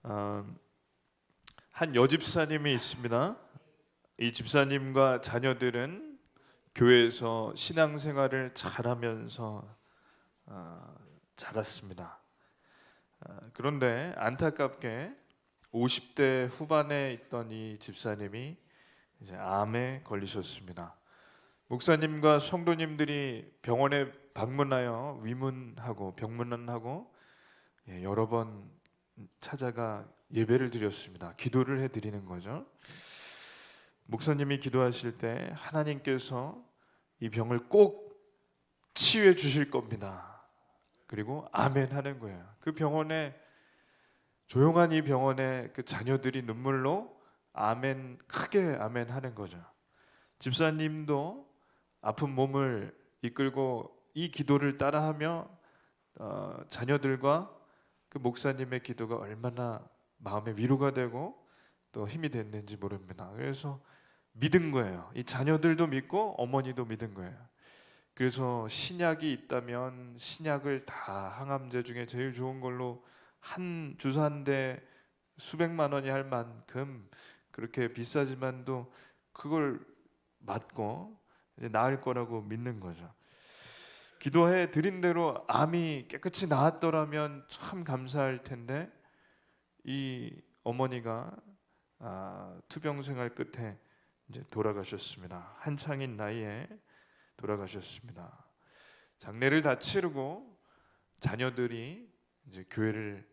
어, 한 여집사님이 있습니다. 이 집사님과 자녀들은 교회에서 신앙생활을 잘하면서 자랐습니다. 그런데 안타깝게 50대 후반에 있던 이 집사님이 이제 암에 걸리셨습니다. 목사님과 성도님들이 병원에 방문하여 위문하고 병문안하고 여러 번 찾아가 예배를 드렸습니다. 기도를 해드리는 거죠. 목사님이 기도하실 때 하나님께서 이 병을 꼭 치유해 주실 겁니다. 그리고 아멘 하는 거예요. 그 병원에, 조용한 이 병원에 그 자녀들이 눈물로 아멘, 크게 아멘 하는 거죠. 집사님도 아픈 몸을 이끌고 이 기도를 따라하며 자녀들과 그 목사님의 기도가 얼마나 마음의 위로가 되고 또 힘이 됐는지 모릅니다. 그래서 믿은 거예요. 이 자녀들도 믿고 어머니도 믿은 거예요. 그래서 신약이 있다면 신약을 다, 항암제 중에 제일 좋은 걸로 한 주사 한 대 수백만 원이 할 만큼 그렇게 비싸지만도 그걸 맞고 이제 나을 거라고 믿는 거죠. 기도해 드린 대로 암이 깨끗이 나았더라면 참 감사할 텐데 이 어머니가 투병 생활 끝에 이제 돌아가셨습니다. 한창인 나이에 돌아가셨습니다. 장례를 다 치르고 자녀들이 이제 교회를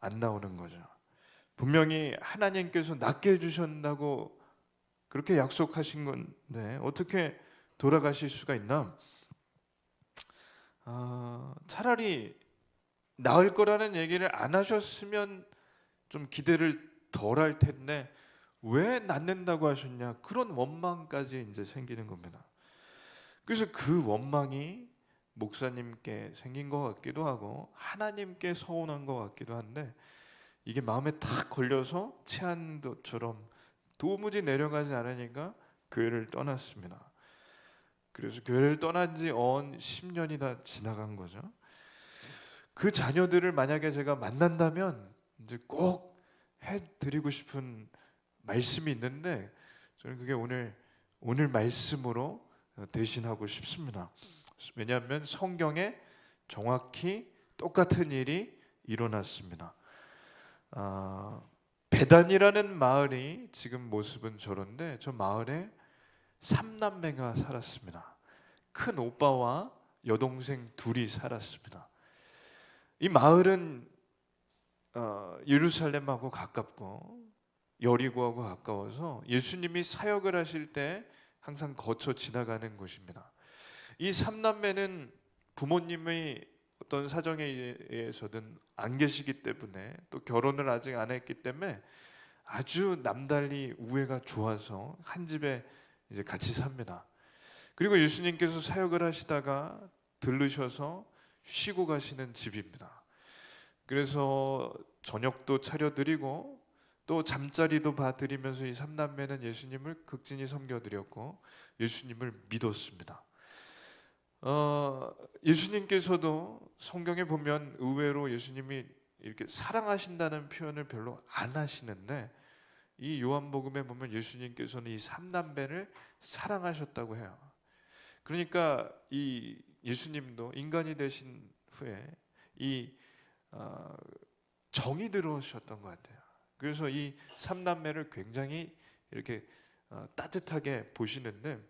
안 나오는 거죠. 분명히 하나님께서 낫게 해주신다고 그렇게 약속하신 건데 어떻게 돌아가실 수가 있나? 차라리 나을 거라는 얘기를 안 하셨으면 좀 기대를 덜 할 텐데 왜 낫는다고 하셨냐? 그런 원망까지 이제 생기는 겁니다. 그래서 그 원망이 목사님께 생긴 것 같기도 하고 하나님께 서운한 것 같기도 한데 이게 마음에 탁 걸려서 체한도처럼 도무지 내려가지 않으니까 교회를 떠났습니다. 그래서 교회를 떠난 지 언 10년이 다 지나간 거죠. 그 자녀들을 만약에 제가 만난다면 이제 꼭 해드리고 싶은 말씀이 있는데 저는 그게 오늘 말씀으로 대신하고 싶습니다. 왜냐하면 성경에 정확히 똑같은 일이 일어났습니다. 베단이라는 마을이 지금 모습은 저런데 저 마을에 3남매가 살았습니다. 큰 오빠와 여동생 둘이 살았습니다. 이 마을은 예루살렘하고 가깝고 여리고하고 가까워서 예수님이 사역을 하실 때 항상 거쳐 지나가는 곳입니다. 이 3남매는 부모님의 어떤 사정에 의해서든 안 계시기 때문에 또 결혼을 아직 안 했기 때문에 아주 남달리 우애가 좋아서 한 집에 이제 같이 삽니다. 그리고 예수님께서 사역을 하시다가 들르셔서 쉬고 가시는 집입니다. 그래서 저녁도 차려드리고 또 잠자리도 봐드리면서 이 삼남매는 예수님을 극진히 섬겨드렸고 예수님을 믿었습니다. 예수님께서도 성경에 보면 의외로 예수님이 이렇게 사랑하신다는 표현을 별로 안 하시는데 이 요한복음에 보면 예수님께서는 이 삼남매를 사랑하셨다고 해요. 그러니까 이 예수님도 인간이 되신 후에 이 정이 들어오셨던 것 같아요. 그래서 이 삼남매를 굉장히 이렇게 따뜻하게 보시는데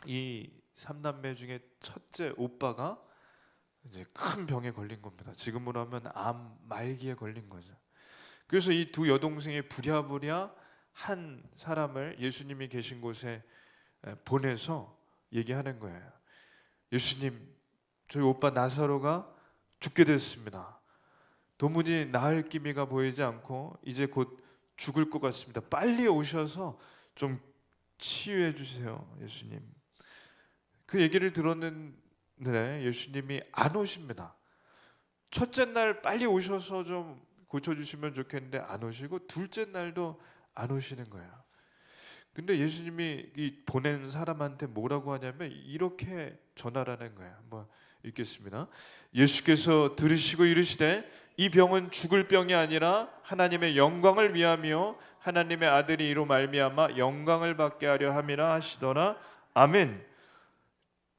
이 삼남매 중에 첫째 오빠가 이제 큰 병에 걸린 겁니다. 지금으로 하면 암 말기에 걸린 거죠. 그래서 이 두 여동생이 부랴부랴 한 사람을 예수님이 계신 곳에 보내서 얘기하는 거예요. 예수님, 저희 오빠 나사로가 죽게 됐습니다. 도무지 나을 기미가 보이지 않고 이제 곧 죽을 것 같습니다. 빨리 오셔서 좀 치유해 주세요, 예수님. 그 얘기를 들었는데 예수님이 안 오십니다. 첫째 날 빨리 오셔서 좀 고쳐주시면 좋겠는데 안 오시고 둘째 날도 안 오시는 거예요. 근데 예수님이 이 보낸 사람한테 뭐라고 하냐면 이렇게 전하라는 거예요. 뭐 읽겠습니다. 예수께서 들으시고 이르시되 이 병은 죽을 병이 아니라 하나님의 영광을 위하며 하나님의 아들이 이로 말미암아 영광을 받게 하려 함이라 하시더라. 아멘.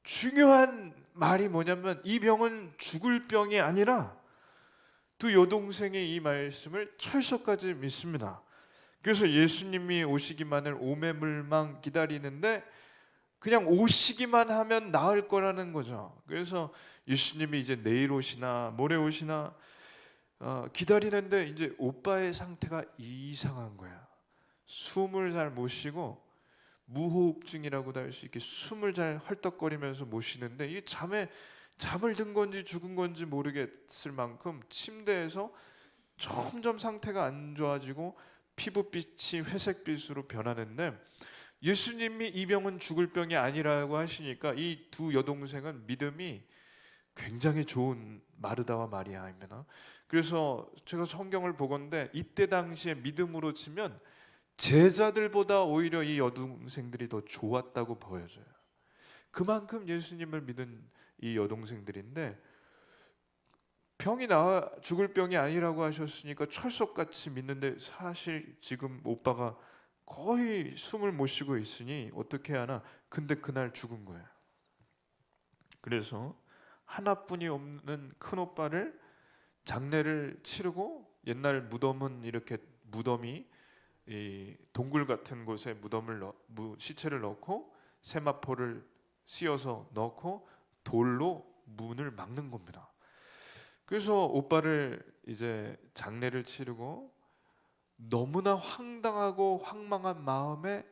중요한 말이 뭐냐면 이 병은 죽을 병이 아니라 두 여동생의 이 말씀을 철석까지 믿습니다. 그래서 예수님이 오시기만을 오매물망 기다리는데 그냥 오시기만 하면 나을 거라는 거죠. 그래서 예수님이 이제 내일 오시나 모레 오시나 기다리는데 이제 오빠의 상태가 이상한 거야. 숨을 잘 못 쉬고 무호흡증이라고도 할 수 있게 숨을 잘 헐떡거리면서 못 쉬는데 이 잠을 든 건지 죽은 건지 모르겠을 만큼 침대에서 점점 상태가 안 좋아지고 피부빛이 회색빛으로 변하는데 예수님이 이 병은 죽을 병이 아니라고 하시니까 이 두 여동생은 믿음이 굉장히 좋은 마르다와 마리아입니다. 그래서 제가 성경을 보건대 이때 당시에 믿음으로 치면 제자들보다 오히려 이 여동생들이 더 좋았다고 보여져요. 그만큼 예수님을 믿은 이 여동생들인데 병이 나아 죽을 병이 아니라고 하셨으니까 철석같이 믿는데 사실 지금 오빠가 거의 숨을 못 쉬고 있으니 어떻게 하나. 근데 그날 죽은 거예요. 그래서 하나뿐이 없는 큰 오빠를 장례를 치르고 옛날 무덤은 이렇게 무덤이 이 동굴 같은 곳에 시체를 넣고 세마포를 씌워서 넣고 돌로 문을 막는 겁니다. 그래서 오빠를 이제 장례를 치르고 너무나 황당하고 황망한 마음에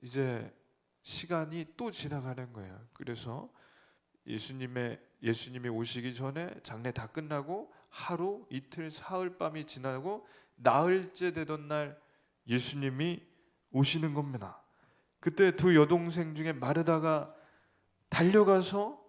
이제 시간이 또 지나가는 거예요. 그래서 예수님이 오시기 전에 장례 다 끝나고 하루, 이틀, 사흘 밤이 지나고 나흘째 되던 날 예수님이 오시는 겁니다. 그때 두 여동생 중에 마르다가 달려가서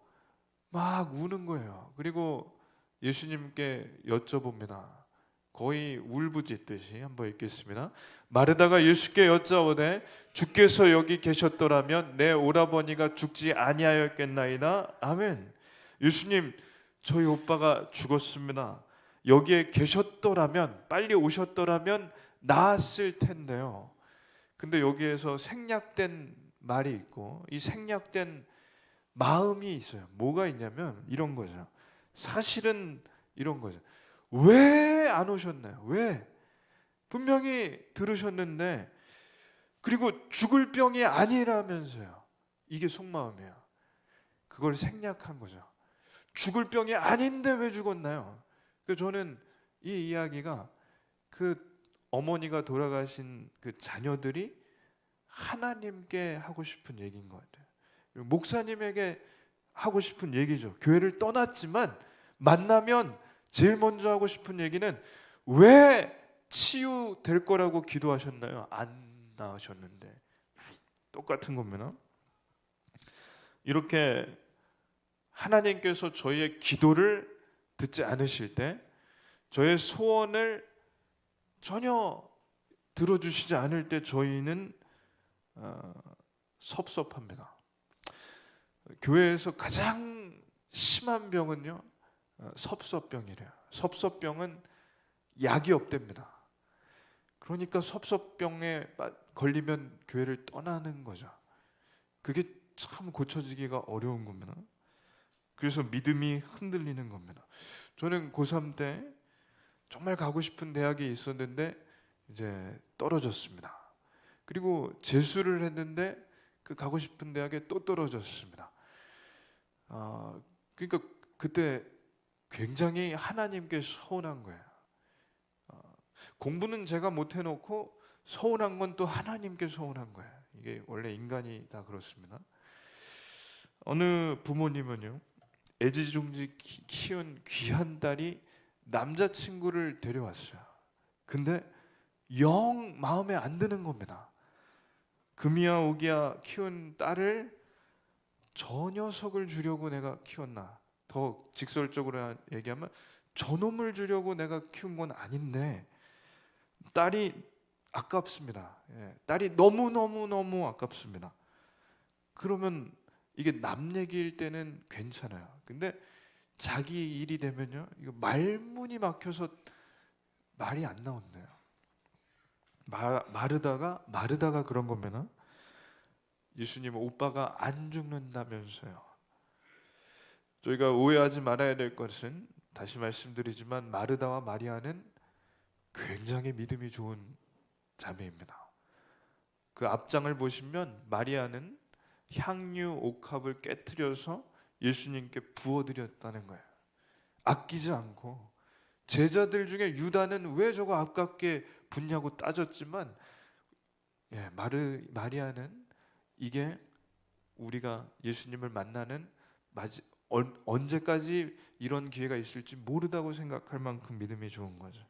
막 우는 거예요. 그리고 예수님께 여쭤봅니다. 거의 울부짖듯이 한번 읽겠습니다. 마르다가 예수께 여짜오되 주께서 여기 계셨더라면 내 오라버니가 죽지 아니하였겠나이다. 아멘. 예수님, 저희 오빠가 죽었습니다. 여기에 계셨더라면, 빨리 오셨더라면 나았을 텐데요. 근데 여기에서 생략된 말이 있고 이 생략된 마음이 있어요. 뭐가 있냐면 이런 거죠. 사실은 이런 거죠. 왜 안 오셨나요? 왜? 분명히 들으셨는데 그리고 죽을 병이 아니라면서요. 이게 속마음이에요. 그걸 생략한 거죠. 죽을 병이 아닌데 왜 죽었나요? 저는 이 이야기가 그 어머니가 돌아가신 그 자녀들이 하나님께 하고 싶은 얘기인 것 같아요. 목사님에게 하고 싶은 얘기죠. 교회를 떠났지만 만나면 제일 먼저 하고 싶은 얘기는 왜 치유될 거라고 기도하셨나요? 안 나으셨는데. 똑같은 겁니다. 이렇게 하나님께서 저희의 기도를 듣지 않으실 때 저의 소원을 전혀 들어주시지 않을 때 저희는 섭섭합니다. 교회에서 가장 심한 병은요 섭섭병이래요. 섭섭병은 약이 없답니다. 그러니까 섭섭병에 걸리면 교회를 떠나는 거죠. 그게 참 고쳐지기가 어려운 겁니다. 그래서 믿음이 흔들리는 겁니다. 저는 고3 때 정말 가고 싶은 대학이 있었는데 이제 떨어졌습니다. 그리고 재수를 했는데 그 가고 싶은 대학에 또 떨어졌습니다. 그러니까 그때 굉장히 하나님께 서운한 거예요. 공부는 제가 못 해놓고 서운한 건 또 하나님께 서운한 거예요. 이게 원래 인간이 다 그렇습니다. 어느 부모님은요 애지중지 키운 귀한 딸이 남자친구를 데려왔어요. 근데 영 마음에 안 드는 겁니다. 금이야 오기야 키운 딸을 저 녀석을 주려고 내가 키웠나, 더 직설적으로 얘기하면 저놈을 주려고 내가 키운 건 아닌데 딸이 아깝습니다. 딸이 너무 아깝습니다. 그러면 이게 남 얘기일 때는 괜찮아요. 근데 자기 일이 되면요, 이거 말문이 막혀서 말이 안 나온대요. 마르다가 그런 거면은 예수님 오빠가 안 죽는다면서요. 저희가 오해하지 말아야 될 것은, 다시 말씀드리지만 마르다와 마리아는 굉장히 믿음이 좋은 자매입니다. 그 앞장을 보시면 마리아는 향유 옥합을 깨트려서 예수님께 부어드렸다는 거예요. 아끼지 않고. 제자들 중에 유다는 왜 저거 아깝게 붓냐고 따졌지만, 마리아는 이게 우리가 예수님을 만나는 언제까지 이런 기회가 있을지 모르다고 생각할 만큼 믿음이 좋은 거죠.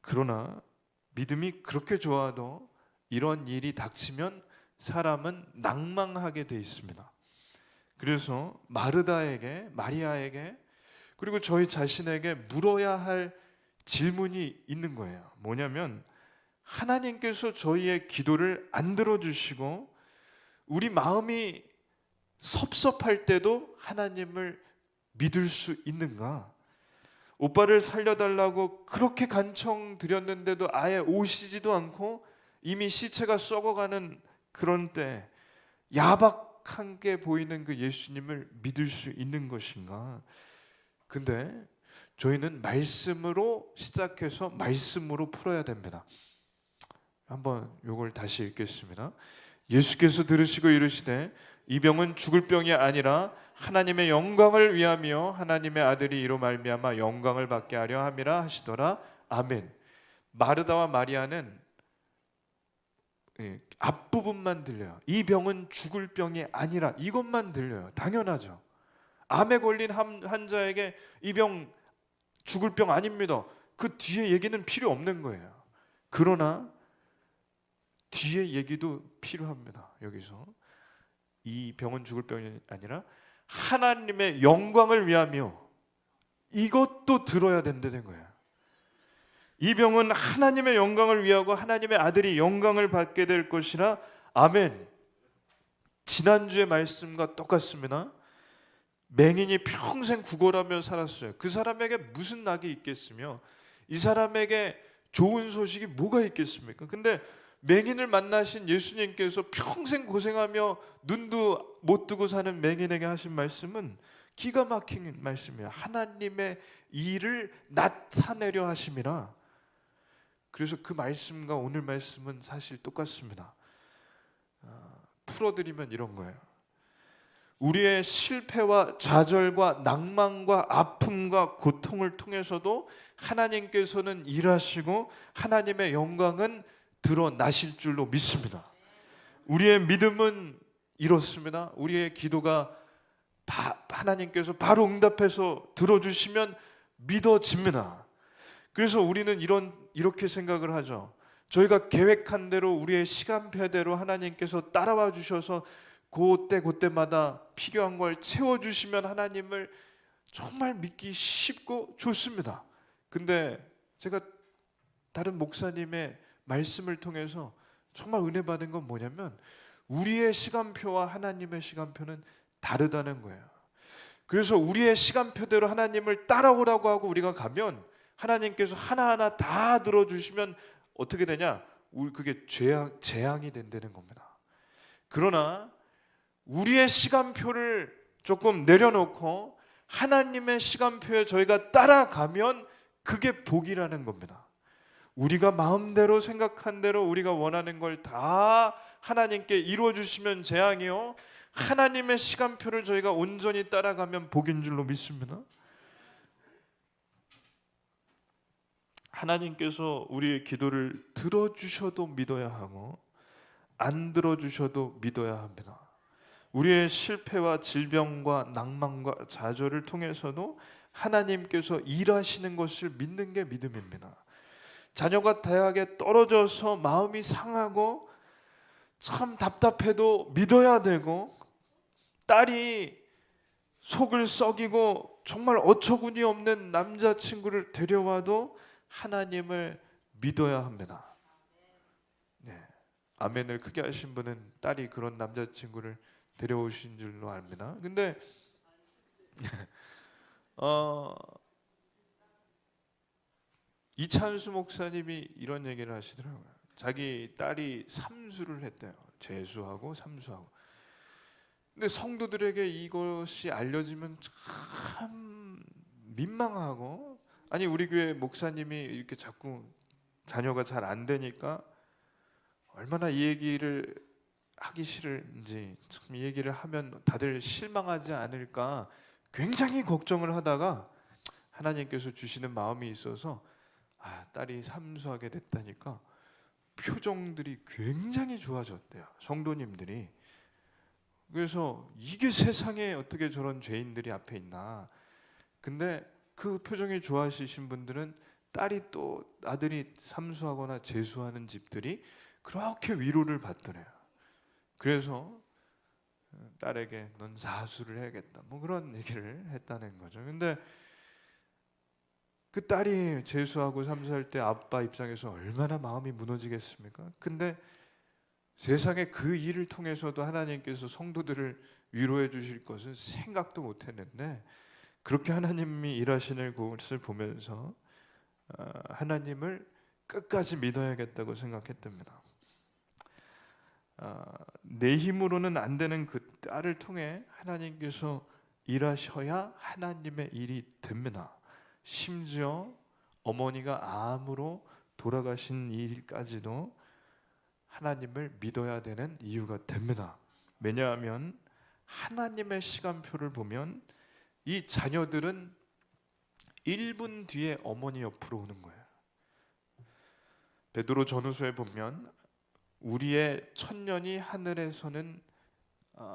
그러나 믿음이 그렇게 좋아도 이런 일이 닥치면 사람은 낭망하게 돼 있습니다. 그래서 마리아에게 그리고 저희 자신에게 물어야 할 질문이 있는 거예요. 뭐냐면, 하나님께서 저희의 기도를 안 들어주시고 우리 마음이 섭섭할 때도 하나님을 믿을 수 있는가? 오빠를 살려달라고 그렇게 간청 드렸는데도 아예 오시지도 않고 이미 시체가 썩어가는 그런 때 야박한 게 보이는 그 예수님을 믿을 수 있는 것인가? 근데 저희는 말씀으로 시작해서 말씀으로 풀어야 됩니다. 한번 요걸 다시 읽겠습니다. 예수께서 들으시고 이르시되 이 병은 죽을 병이 아니라 하나님의 영광을 위하며 하나님의 아들이 이로 말미암아 영광을 받게 하려 함이라 하시더라. 아멘. 마르다와 마리아는 앞부분만 들려요. 이 병은 죽을 병이 아니라, 이것만 들려요. 당연하죠. 암에 걸린 환자에게 이 병 죽을 병 아닙니다, 그 뒤에 얘기는 필요 없는 거예요. 그러나 뒤에 얘기도 필요합니다. 여기서 이 병은 죽을 병이 아니라 하나님의 영광을 위하며, 이것도 들어야 된다는 거예요. 이 병은 하나님의 영광을 위하고 하나님의 아들이 영광을 받게 될 것이라. 아멘. 지난주의 말씀과 똑같습니다. 맹인이 평생 구걸하며 살았어요. 그 사람에게 무슨 낙이 있겠으며 이 사람에게 좋은 소식이 뭐가 있겠습니까? 근데 맹인을 만나신 예수님께서 평생 고생하며 눈도 못 뜨고 사는 맹인에게 하신 말씀은 기가 막힌 말씀이에요. 하나님의 일을 나타내려 하심이라. 그래서 그 말씀과 오늘 말씀은 사실 똑같습니다. 풀어드리면 이런 거예요. 우리의 실패와 좌절과 낭만과 아픔과 고통을 통해서도 하나님께서는 일하시고 하나님의 영광은 드러나실 줄로 믿습니다. 우리의 믿음은 이렇습니다. 우리의 기도가 하나님께서 바로 응답해서 들어주시면 믿어집니다. 그래서 우리는 이렇게 생각을 하죠. 저희가 계획한 대로 우리의 시간표대로 하나님께서 따라와 주셔서 그때마다 필요한 걸 채워주시면 하나님을 정말 믿기 쉽고 좋습니다. 근데 제가 다른 목사님의 말씀을 통해서 정말 은혜 받은 건 뭐냐면, 우리의 시간표와 하나님의 시간표는 다르다는 거예요. 그래서 우리의 시간표대로 하나님을 따라오라고 하고 우리가 가면 하나님께서 하나하나 다 들어주시면 어떻게 되냐? 그게 재앙이 된다는 겁니다. 그러나 우리의 시간표를 조금 내려놓고 하나님의 시간표에 저희가 따라가면 그게 복이라는 겁니다. 우리가 마음대로 생각한 대로 우리가 원하는 걸 다 하나님께 이루어주시면 재앙이요, 하나님의 시간표를 저희가 온전히 따라가면 복인 줄로 믿습니다. 하나님께서 우리의 기도를 들어주셔도 믿어야 하고 안 들어주셔도 믿어야 합니다. 우리의 실패와 질병과 낭만과 좌절을 통해서도 하나님께서 일하시는 것을 믿는 게 믿음입니다. 자녀가 대학에 떨어져서 마음이 상하고 참 답답해도 믿어야 되고, 딸이 속을 썩이고 정말 어처구니 없는 남자친구를 데려와도 하나님을 믿어야 합니다. 네. 아멘을 크게 하신 분은 딸이 그런 남자친구를 데려오신 줄로 압니다. 근데 이찬수 목사님이 이런 얘기를 하시더라고요. 자기 딸이 삼수를 했대요. 재수하고 삼수하고. 근데 성도들에게 이것이 알려지면 참 민망하고, 아니 우리 교회 목사님이 이렇게 자꾸 자녀가 잘 안 되니까 얼마나 이 얘기를 하기 싫은지, 참 이 얘기를 하면 다들 실망하지 않을까 굉장히 걱정을 하다가 하나님께서 주시는 마음이 있어서 딸이 삼수하게 됐다니까 표정들이 굉장히 좋아졌대요, 성도님들이. 그래서 이게 세상에 어떻게 저런 죄인들이 앞에 있나. 근데 그 표정이 좋아지신 분들은 딸이 또 아들이 삼수하거나 재수하는 집들이 그렇게 위로를 받더래요. 그래서 딸에게 넌 사수를 해야겠다, 뭐 그런 얘기를 했다는 거죠. 근데 그 딸이 재수하고 삼수할 때 아빠 입장에서 얼마나 마음이 무너지겠습니까? 근데 세상에 그 일을 통해서도 하나님께서 성도들을 위로해 주실 것은 생각도 못했는데, 그렇게 하나님이 일하시는 것을 보면서 하나님을 끝까지 믿어야겠다고 생각했답니다. 내 힘으로는 안 되는 그 딸을 통해 하나님께서 일하셔야 하나님의 일이 됩니다. 심지어 어머니가 암으로 돌아가신 일까지도 하나님을 믿어야 되는 이유가 됩니다. 왜냐하면 하나님의 시간표를 보면 이 자녀들은 1분 뒤에 어머니 옆으로 오는 거예요. 베드로 전후서에 보면 우리의 천년이 하늘에서는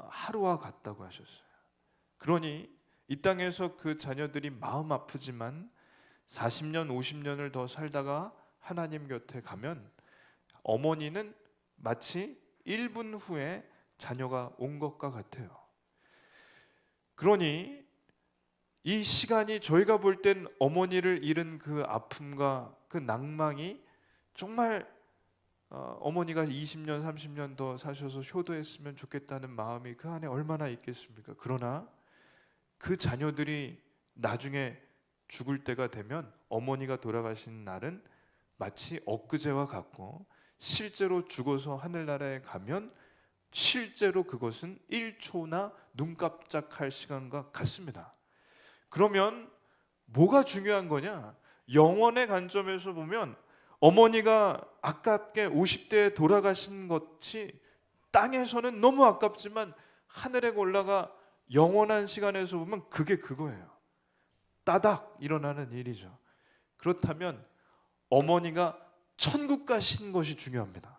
하루와 같다고 하셨어요. 그러니 이 땅에서 그 자녀들이 마음 아프지만 40년, 50년을 더 살다가 하나님 곁에 가면 어머니는 마치 1분 후에 자녀가 온 것과 같아요. 그러니 이 시간이 저희가 볼 땐 어머니를 잃은 그 아픔과 그 낭망이 정말 어머니가 20년, 30년 더 사셔서 효도했으면 좋겠다는 마음이 그 안에 얼마나 있겠습니까? 그러나 그 자녀들이 나중에 죽을 때가 되면 어머니가 돌아가신 날은 마치 엊그제와 같고, 실제로 죽어서 하늘나라에 가면 실제로 그것은 1초나 눈 깜짝할 시간과 같습니다. 그러면 뭐가 중요한 거냐? 영원의 관점에서 보면 어머니가 아깝게 50대에 돌아가신 것이 땅에서는 너무 아깝지만 하늘에 올라가 영원한 시간에서 보면 그게 그거예요. 따닥 일어나는 일이죠. 그렇다면 어머니가 천국 가신 것이 중요합니다.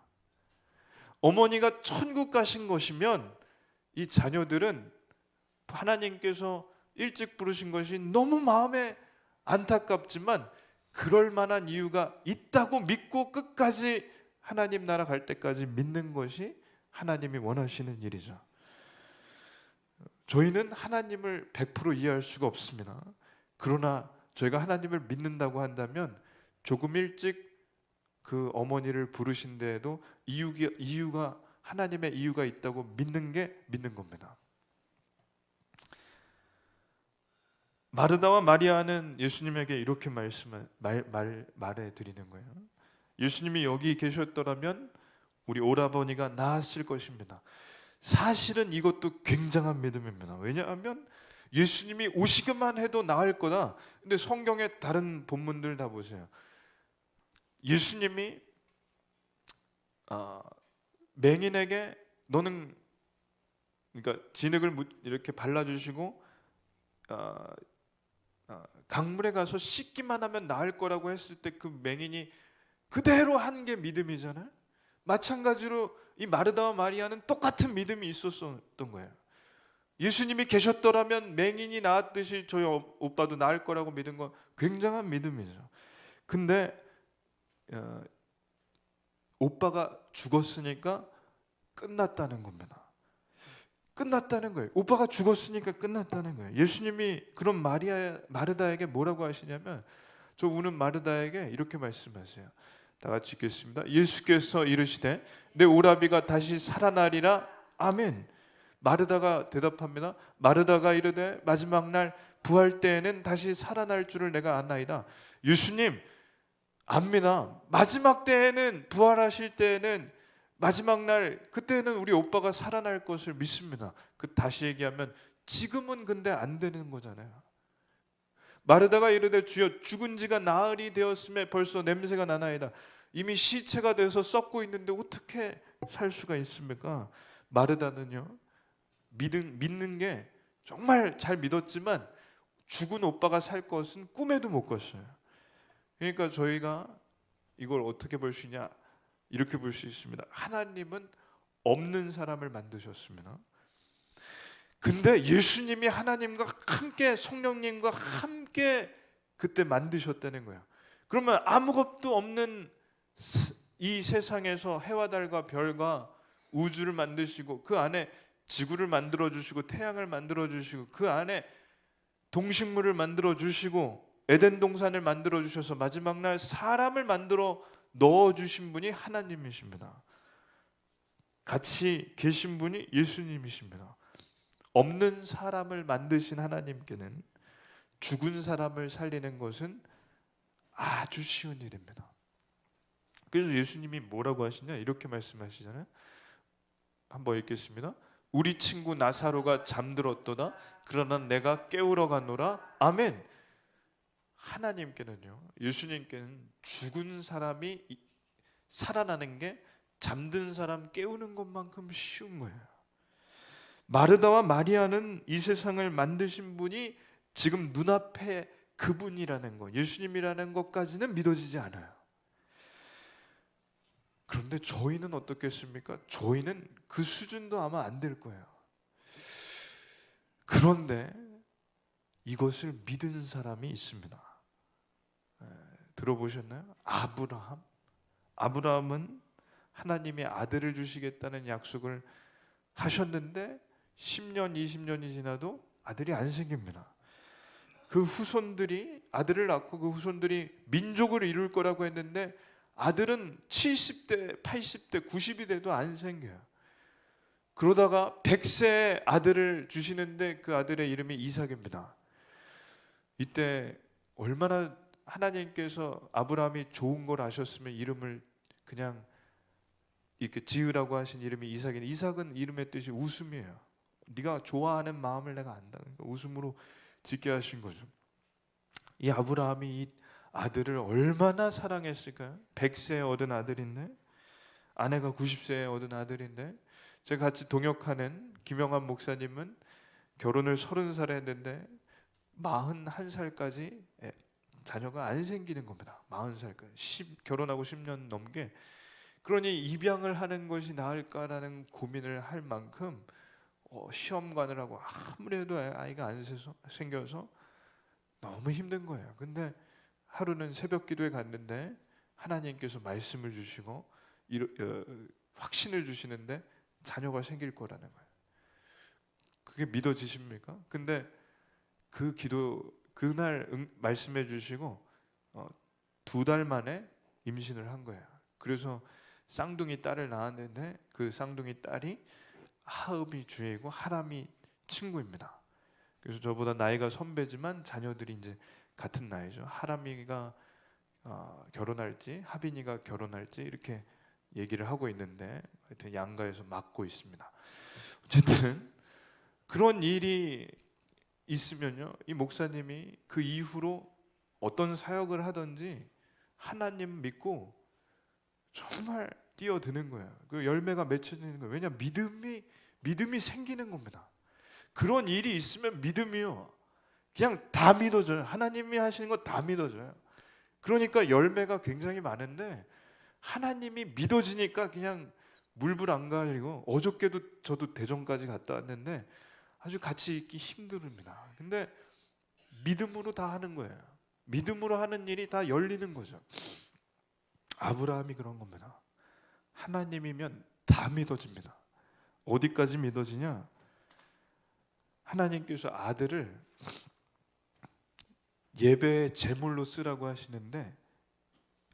어머니가 천국 가신 것이면 이 자녀들은 하나님께서 일찍 부르신 것이 너무 마음에 안타깝지만 그럴 만한 이유가 있다고 믿고 끝까지 하나님 나라 갈 때까지 믿는 것이 하나님이 원하시는 일이죠. 저희는 하나님을 100% 이해할 수가 없습니다. 그러나 저희가 하나님을 믿는다고 한다면 조금 일찍 그 어머니를 부르신 데에도 이유가 하나님의 이유가 있다고 믿는 게 믿는 겁니다. 마르다와 마리아는 예수님에게 이렇게 말해 드리는 거예요. 예수님이 여기 계셨더라면 우리 오라버니가 나았을 것입니다. 사실은 이것도 굉장한 믿음입니다. 왜냐하면 예수님이 오시기만 해도 나을 거다. 근데 성경의 다른 본문들 다 보세요. 예수님이 맹인에게 너는, 그러니까 진흙을 이렇게 발라주시고 강물에 가서 씻기만 하면 나을 거라고 했을 때 그 맹인이 그대로 한 게 믿음이잖아요. 마찬가지로 이 마르다와 마리아는 똑같은 믿음이 있었던 거예요. 예수님이 계셨더라면 맹인이 나았듯이 저희 오빠도 나을 거라고 믿은 건 굉장한 믿음이죠. 근데 오빠가 죽었으니까 끝났다는 겁니다. 끝났다는 거예요. 오빠가 죽었으니까 끝났다는 거예요. 예수님이 그런 마르다에게 뭐라고 하시냐면, 저 우는 마르다에게 이렇게 말씀하세요. 다 같이 읽겠습니다. 예수께서 이르시되 내 오라비가 다시 살아나리라. 아멘. 마르다가 대답합니다. 마르다가 이르되 마지막 날 부활 때에는 다시 살아날 줄을 내가 아나이다. 예수님 압니다. 마지막 때에는, 부활하실 때에는, 마지막 날 그때는 우리 오빠가 살아날 것을 믿습니다. 다시 얘기하면 지금은 근데 안 되는 거잖아요. 마르다가 이르되 주여 죽은 지가 나흘이 되었음에 벌써 냄새가 나나이다. 이미 시체가 돼서 썩고 있는데 어떻게 살 수가 있습니까? 마르다는요, 믿는 게 정말 잘 믿었지만 죽은 오빠가 살 것은 꿈에도 못 꿨어요. 그러니까 저희가 이걸 어떻게 볼 수 있냐, 이렇게 볼 수 있습니다. 하나님은 없는 사람을 만드셨습니다. 근데 예수님이 하나님과 함께, 성령님과 함께 그때 만드셨다는 거예요. 그러면 아무것도 없는 이 세상에서 해와 달과 별과 우주를 만드시고 그 안에 지구를 만들어 주시고 태양을 만들어 주시고 그 안에 동식물을 만들어 주시고 에덴 동산을 만들어 주셔서 마지막 날 사람을 만들어 넣어 주신 분이 하나님이십니다. 같이 계신 분이 예수님이십니다. 없는 사람을 만드신 하나님께는 죽은 사람을 살리는 것은 아주 쉬운 일입니다. 그래서 예수님이 뭐라고 하시냐, 이렇게 말씀하시잖아요. 한번 읽겠습니다. 우리 친구 나사로가 잠들었도다. 그러나 내가 깨우러 가노라. 아멘. 하나님께는요, 예수님께는 죽은 사람이 살아나는 게 잠든 사람 깨우는 것만큼 쉬운 거예요. 마르다와 마리아는 이 세상을 만드신 분이 지금 눈앞에 그분이라는 것, 예수님이라는 것까지는 믿어지지 않아요. 그런데 저희는 어떻겠습니까? 저희는 그 수준도 아마 안 될 거예요. 그런데 이것을 믿은 사람이 있습니다. 들어보셨나요? 아브라함은 하나님이 아들을 주시겠다는 약속을 하셨는데 10년, 20년이 지나도 아들이 안 생깁니다. 그 후손들이 아들을 낳고 그 후손들이 민족을 이룰 거라고 했는데 아들은 70대, 80대, 90이 돼도 안 생겨요. 그러다가 100세에 아들을 주시는데 그 아들의 이름이 이삭입니다. 이때 얼마나 하나님께서 아브라함이 좋은 걸 아셨으면 이름을 그냥 이렇게 지으라고 하신 이름이 이삭인데, 이삭은 이름의 뜻이 웃음이에요. 네가 좋아하는 마음을 내가 안다. 그러니까 웃음으로 짓게 하신 거죠. 이 아브라함이 이 아들을 얼마나 사랑했을까요? 100세에 얻은 아들인데, 아내가 90세에 얻은 아들인데, 제가 같이 동역하는 김영환 목사님은 결혼을 30살에 했는데 41살까지 자녀가 안 생기는 겁니다. 40살까지 결혼하고 10년 넘게. 그러니 입양을 하는 것이 나을까라는 고민을 할 만큼 시험 가느라고 아무래도 아이가 안 생겨서 너무 힘든 거예요. 근데 하루는 새벽 기도에 갔는데 하나님께서 말씀을 주시고 확신을 주시는데 자녀가 생길 거라는 거예요. 그게 믿어지십니까? 근데 그 기도 그날 말씀해 주시고 2달 만에 임신을 한 거예요. 그래서 쌍둥이 딸을 낳았는데 그 쌍둥이 딸이 하읍이 주애이고 하람이 친구입니다. 그래서 저보다 나이가 선배지만 자녀들이 이제 같은 나이죠. 하람이가 결혼할지 하빈이가 결혼할지 이렇게 얘기를 하고 있는데 하여튼 양가에서 맡고 있습니다. 어쨌든 그런 일이 있으면요, 이 목사님이 그 이후로 어떤 사역을 하든지 하나님 믿고 정말 뛰어드는 거예요. 그 열매가 맺혀지는 거예요. 왜냐, 믿음이 생기는 겁니다. 그런 일이 있으면 믿음이요, 그냥 다 믿어져요. 하나님이 하시는 거 다 믿어져요. 그러니까 열매가 굉장히 많은데 하나님이 믿어지니까 그냥 물불 안 가리고, 어저께도 저도 대전까지 갔다 왔는데 아주 같이 있기 힘듭니다. 근데 믿음으로 다 하는 거예요. 믿음으로 하는 일이 다 열리는 거죠. 아브라함이 그런 겁니다. 하나님이면 다 믿어집니다. 어디까지 믿어지냐? 하나님께서 아들을 예배의 제물로 쓰라고 하시는데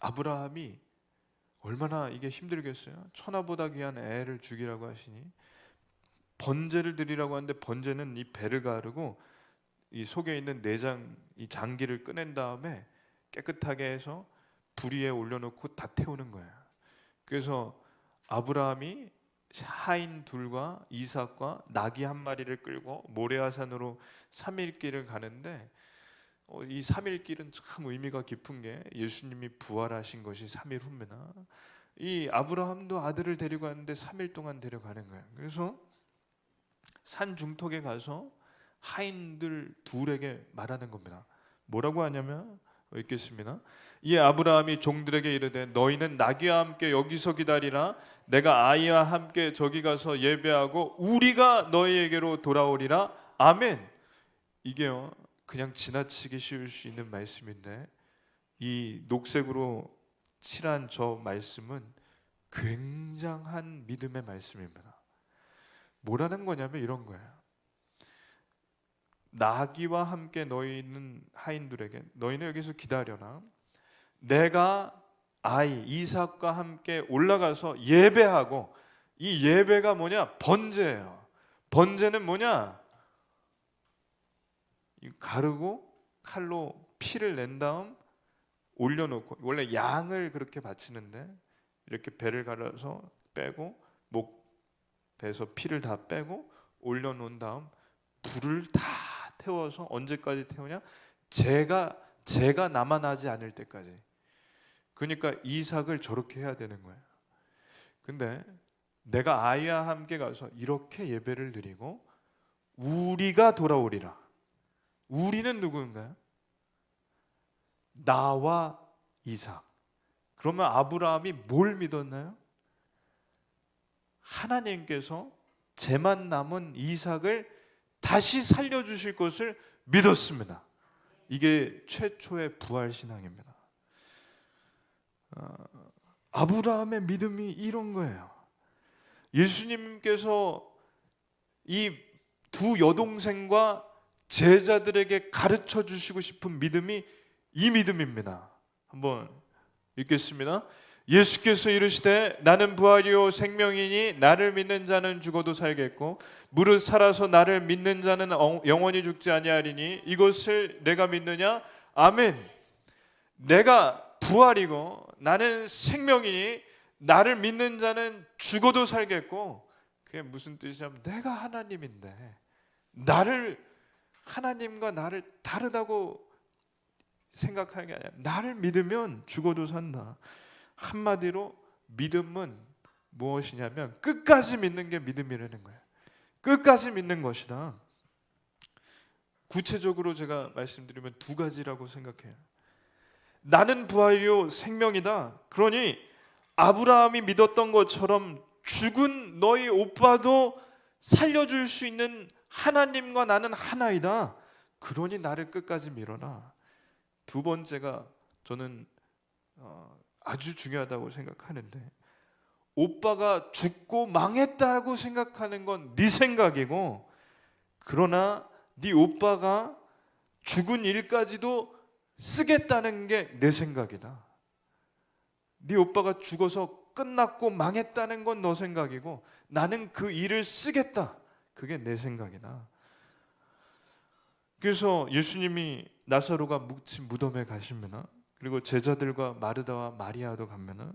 아브라함이 얼마나 이게 힘들겠어요. 천하보다 귀한 애를 죽이라고 하시니 번제를 드리라고 하는데 번제는 이 배를 가르고 이 속에 있는 내장, 이 장기를 꺼낸 다음에 깨끗하게 해서 불 위에 올려놓고 다 태우는 거예요. 그래서 아브라함이 하인 둘과 이삭과 나귀 한 마리를 끌고 모레아산으로 3일 길을 가는데 이 3일 길은 참 의미가 깊은 게 예수님이 부활하신 것이 3일 후입니다. 이 아브라함도 아들을 데리고 갔는데 3일 동안 데려가는 거예요. 그래서 산 중턱에 가서 하인들 둘에게 말하는 겁니다. 뭐라고 하냐면 읽겠습니다. 이에 아브라함이 종들에게 이르되 너희는 나귀와 함께 여기서 기다리라. 내가 아이와 함께 저기 가서 예배하고 우리가 너희에게로 돌아오리라. 아멘. 이게요 그냥 지나치기 쉬울 수 있는 말씀인데 이 녹색으로 칠한 저 말씀은 굉장한 믿음의 말씀입니다. 뭐라는 거냐면 이런 거예요. 나귀와 함께 너희는 하인들에게 너희는 여기서 기다려라. 내가 아이 이삭과 함께 올라가서 예배하고, 이 예배가 뭐냐? 번제예요. 번제는 뭐냐? 가르고 칼로 피를 낸 다음 올려놓고, 원래 양을 그렇게 바치는데 이렇게 배를 갈아서 빼고 목 배에서 피를 다 빼고 올려놓은 다음 불을 다 태워서 언제까지 태우냐? 제가 남아나지 않을 때까지. 그러니까 이삭을 저렇게 해야 되는 거예요. 근데 내가 아이와 함께 가서 이렇게 예배를 드리고 우리가 돌아오리라. 우리는 누구인가요? 나와 이삭. 그러면 아브라함이 뭘 믿었나요? 하나님께서 제만 남은 이삭을 다시 살려주실 것을 믿었습니다. 이게 최초의 부활 신앙입니다. 아브라함의 믿음이 이런 거예요. 예수님께서 이 두 여동생과 제자들에게 가르쳐 주시고 싶은 믿음이 이 믿음입니다. 한번 읽겠습니다. 예수께서 이르시되 나는 부활이요 생명이니 나를 믿는 자는 죽어도 살겠고 무릇 살아서 나를 믿는 자는 영원히 죽지 아니하리니 이것을 내가 믿느냐? 아멘. 내가 부활이고 나는 생명이니 나를 믿는 자는 죽어도 살겠고, 그게 무슨 뜻이냐면 내가 하나님인데 나를, 하나님과 나를 다르다고 생각하는 게 아니라 나를 믿으면 죽어도 산다. 한마디로 믿음은 무엇이냐면 끝까지 믿는 게 믿음이라는 거예요. 끝까지 믿는 것이다. 구체적으로 제가 말씀드리면 두 가지라고 생각해요. 나는 부활이요 생명이다. 그러니 아브라함이 믿었던 것처럼 죽은 너희 오빠도 살려줄 수 있는 하나님과 나는 하나이다. 그러니 나를 끝까지 믿어라. 두 번째가 저는 아주 중요하다고 생각하는데, 오빠가 죽고 망했다고 생각하는 건 네 생각이고, 그러나 네 오빠가 죽은 일까지도 쓰겠다는 게 내 생각이다. 네 오빠가 죽어서 끝났고 망했다는 건 너 생각이고 나는 그 일을 쓰겠다. 그게 내 생각이다. 그래서 예수님이 나사로가 묵힌 무덤에 가시면, 그리고 제자들과 마르다와 마리아도 가면은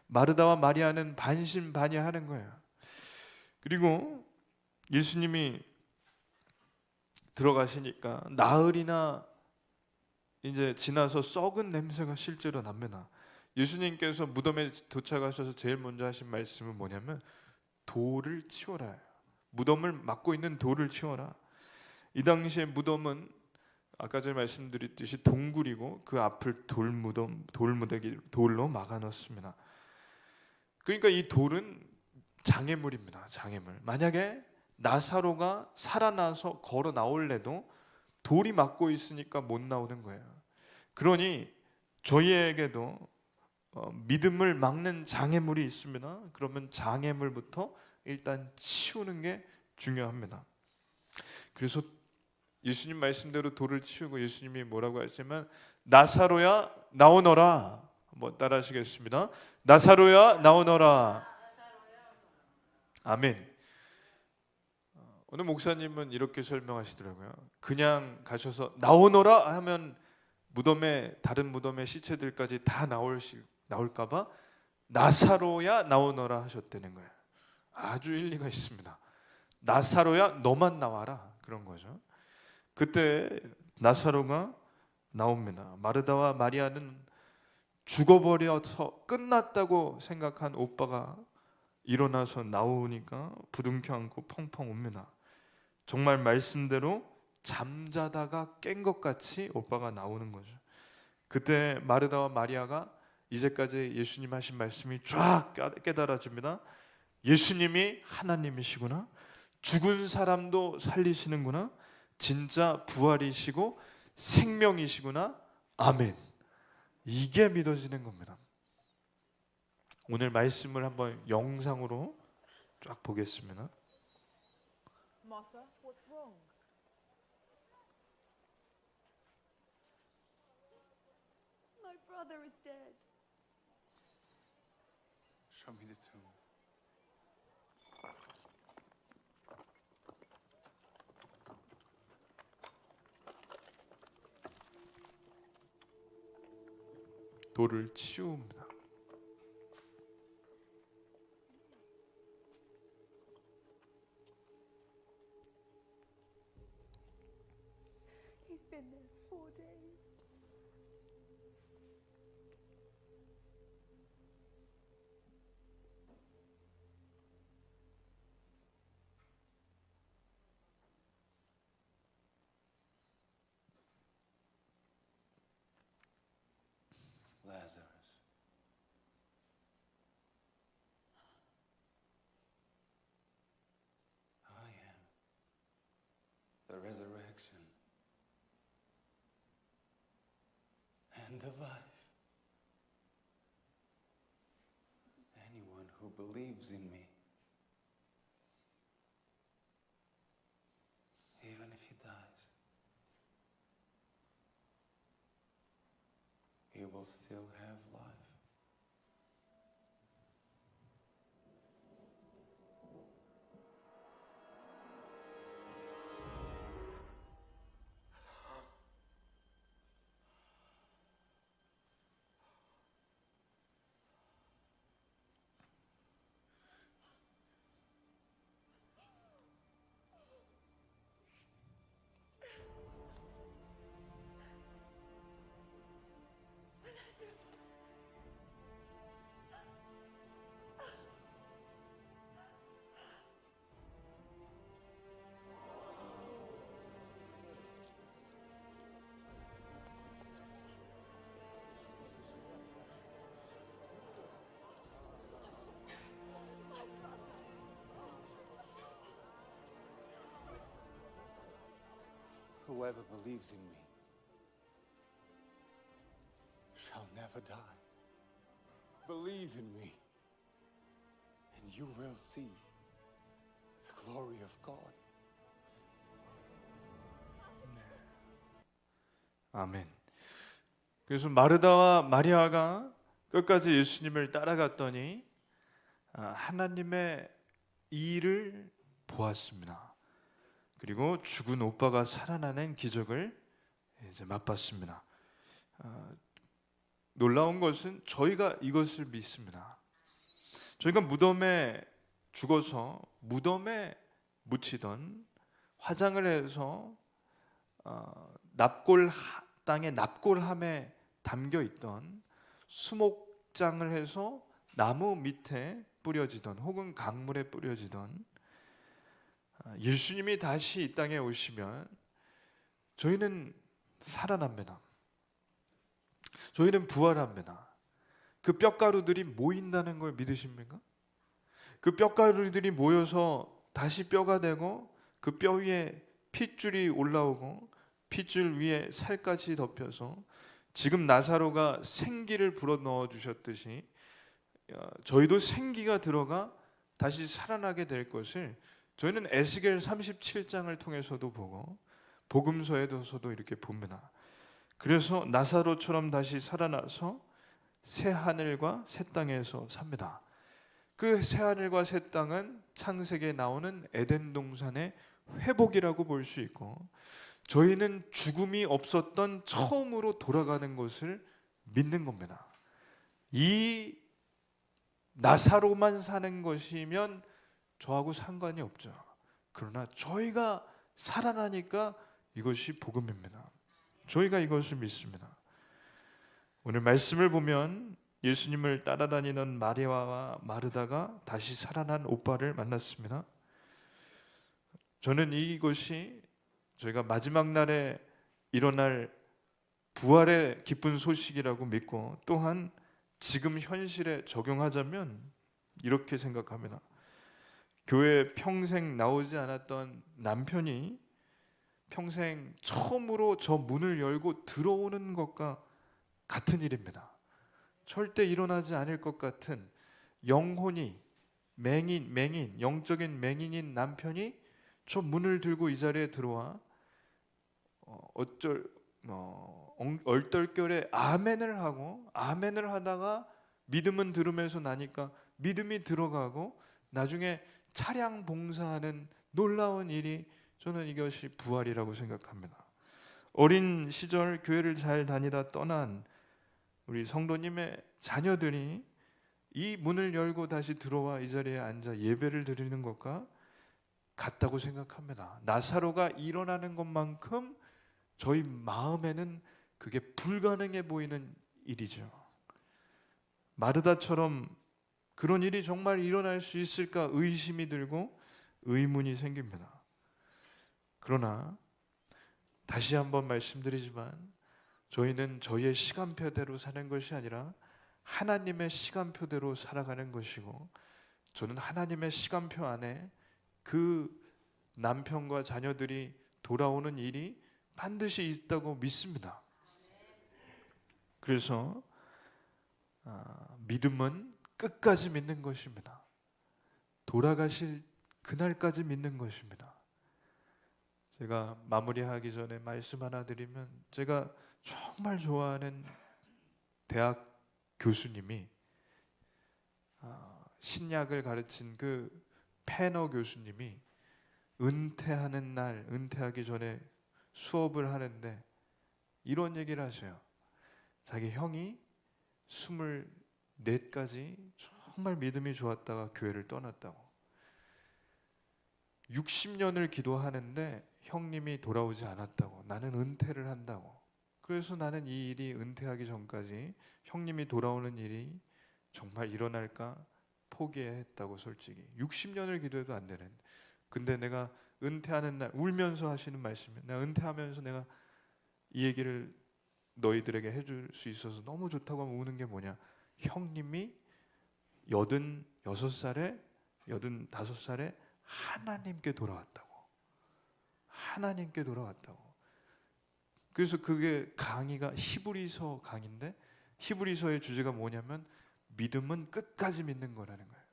마르다와 마리아는 반신반의하는 거예요. 그리고 예수님이 들어가시니까 나흘이나 이제 지나서 썩은 냄새가 실제로 납니다. 예수님께서 무덤에 도착하셔서 제일 먼저 하신 말씀은 뭐냐면 돌을 치워라. 무덤을 막고 있는 돌을 치워라. 이 당시에 무덤은 아까 전에 말씀드렸듯이 동굴이고 그 앞을 돌로 막아놓습니다. 그러니까 이 돌은 장애물입니다. 장애물. 만약에 나사로가 살아나서 걸어 나올래도 돌이 막고 있으니까 못 나오는 거예요. 그러니 저희에게도 믿음을 막는 장애물이 있습니다. 그러면 장애물부터 일단 치우는 게 중요합니다. 그래서 예수님 말씀대로 돌을 치우고 예수님이 뭐라고 하시면 나사로야 나오너라. 한번 따라 하시겠습니다. 나사로야 나오너라. 아멘. 어느 목사님은 이렇게 설명하시더라고요. 그냥 가셔서 나오너라 하면 무덤에 다른 무덤의 시체들까지 다 나올까봐 나사로야 나오너라 하셨다는 거예요. 아주 일리가 있습니다. 나사로야 너만 나와라 그런 거죠. 그때 나사로가 나옵니다. 마르다와 마리아는 죽어버려서 끝났다고 생각한 오빠가 일어나서 나오니까 부둥켜 안고 펑펑 웁니다. 정말 말씀대로 잠자다가 깬 것 같이 오빠가 나오는 거죠. 그때 마르다와 마리아가 이제까지 예수님 하신 말씀이 쫙 깨달아집니다. 예수님이 하나님이시구나. 죽은 사람도 살리시는구나. 진짜 부활이시고 생명이시구나. 아멘. 이게 믿어지는 겁니다. 오늘 말씀을 한번 영상으로 쫙 보겠습니다. Martha, what's wrong? My brother is dead. Show me the tomb. 돌을 치웁니다. He's been there 4 days. Lazarus. I am the resurrection and the life. Anyone who believes in me, even if he dies, he will still have life. Lazarus. Whoever believes in me shall never die. Believe in me, and you will see the glory of God. 아멘. 그래서 마르다와 마리아가 끝까지 예수님을 따라갔더니 하나님의 일을 보았습니다. 그리고 죽은 오빠가 살아나는 기적을 이제 맛봤습니다. 놀라운 것은 저희가 이것을 믿습니다. 저희가 무덤에 죽어서 무덤에 묻히던 화장을 해서 땅에 납골함에 담겨 있던 수목장을 해서 나무 밑에 뿌려지던 혹은 강물에 뿌려지던 예수님이 다시 이 땅에 오시면 저희는 살아납니다. 저희는 부활합니다. 그 뼈가루들이 모인다는 걸 믿으십니까? 그 뼈가루들이 모여서 다시 뼈가 되고 그 뼈 위에 핏줄이 올라오고 핏줄 위에 살까지 덮여서 지금 나사로가 생기를 불어넣어 주셨듯이 저희도 생기가 들어가 다시 살아나게 될 것을 저희는 에스겔 37장을 통해서도 보고 복음서에서도 이렇게 봅니다. 그래서 나사로처럼 다시 살아나서 새 하늘과 새 땅에서 삽니다. 그 새 하늘과 새 땅은 창세기에 나오는 에덴 동산의 회복이라고 볼 수 있고, 저희는 죽음이 없었던 처음으로 돌아가는 것을 믿는 겁니다. 이 나사로만 사는 것이면 저하고 상관이 없죠. 그러나 저희가 살아나니까 이것이 복음입니다. 저희가 이것을 믿습니다. 오늘 말씀을 보면 예수님을 따라다니는 마리아와 마르다가 다시 살아난 오빠를 만났습니다. 저는 이것이 저희가 마지막 날에 일어날 부활의 기쁜 소식이라고 믿고, 또한 지금 현실에 적용하자면 이렇게 생각합니다. 교회에 평생 나오지 않았던 남편이 평생 처음으로 저 문을 열고 들어오는 것과 같은 일입니다. 절대 일어나지 않을 것 같은 영혼이 맹인, 영적인 맹인인 남편이 저 문을 들고 이 자리에 들어와 얼떨결에 아멘을 하다가 믿음은 들으면서 나니까 믿음이 들어가고 나중에 차량 봉사하는 놀라운 일이, 저는 이것이 부활이라고 생각합니다. 어린 시절 교회를 잘 다니다 떠난 우리 성도님의 자녀들이 이 문을 열고 다시 들어와 이 자리에 앉아 예배를 드리는 것과 같다고 생각합니다. 나사로가 일어나는 것만큼 저희 마음에는 그게 불가능해 보이는 일이죠. 마르다처럼 그런 일이 정말 일어날 수 있을까 의심이 들고 의문이 생깁니다. 그러나 다시 한번 말씀드리지만 저희는 저희의 시간표대로 사는 것이 아니라 하나님의 시간표대로 살아가는 것이고, 저는 하나님의 시간표 안에 그 남편과 자녀들이 돌아오는 일이 반드시 있다고 믿습니다. 그래서 믿음은 끝까지 믿는 것입니다. 돌아가실 그날까지 믿는 것입니다. 제가 마무리하기 전에 말씀 하나 드리면, 제가 정말 좋아하는 대학 교수님이 신약을 가르친 그 페너 교수님이 은퇴하는 날, 은퇴하기 전에 수업을 하는데 이런 얘기를 하셔요. 자기 형이 24까지 정말 믿음이 좋았다가 교회를 떠났다고. 60년을 기도하는데 형님이 돌아오지 않았다고. 나는 은퇴를 한다고. 그래서 나는 이 일이 은퇴하기 전까지 형님이 돌아오는 일이 정말 일어날까 포기했다고. 솔직히 60년을 기도해도 안 되는. 근데 내가 은퇴하는 날 울면서 하시는 말씀이에요. 내가 은퇴하면서 내가 이 얘기를 너희들에게 해줄 수 있어서 너무 좋다고 하면 우는 게 뭐냐, 형님이 86살에 85살에 하나님께 돌아왔다고. 하나님께 돌아왔다고. 그래서 그게 강의가 히브리서 강의인데, 히브리서의 주제가 뭐냐면 믿음은 끝까지 믿는 거라는 거예요.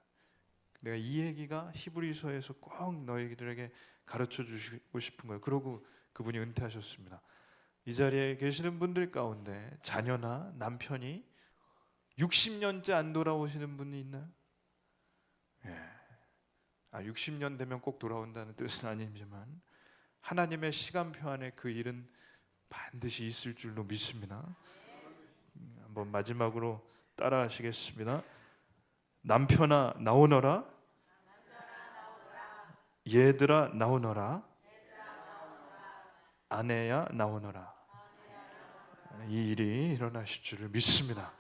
내가 이 얘기가 히브리서에서 꼭 너희들에게 가르쳐 주시고 싶은 거예요. 그러고 그분이 은퇴하셨습니다. 이 자리에 계시는 분들 가운데 자녀나 남편이 60년째 안 돌아오시는 분이 있나요? 예. 60년 되면 꼭 돌아온다는 뜻은 아니지만 하나님의 시간표 안에 그 일은 반드시 있을 줄로 믿습니다. 한번 마지막으로 따라 하시겠습니다. 남편아 나오너라, 얘들아 나오너라, 아내야 나오너라. 이 일이 일어나실 줄을 믿습니다.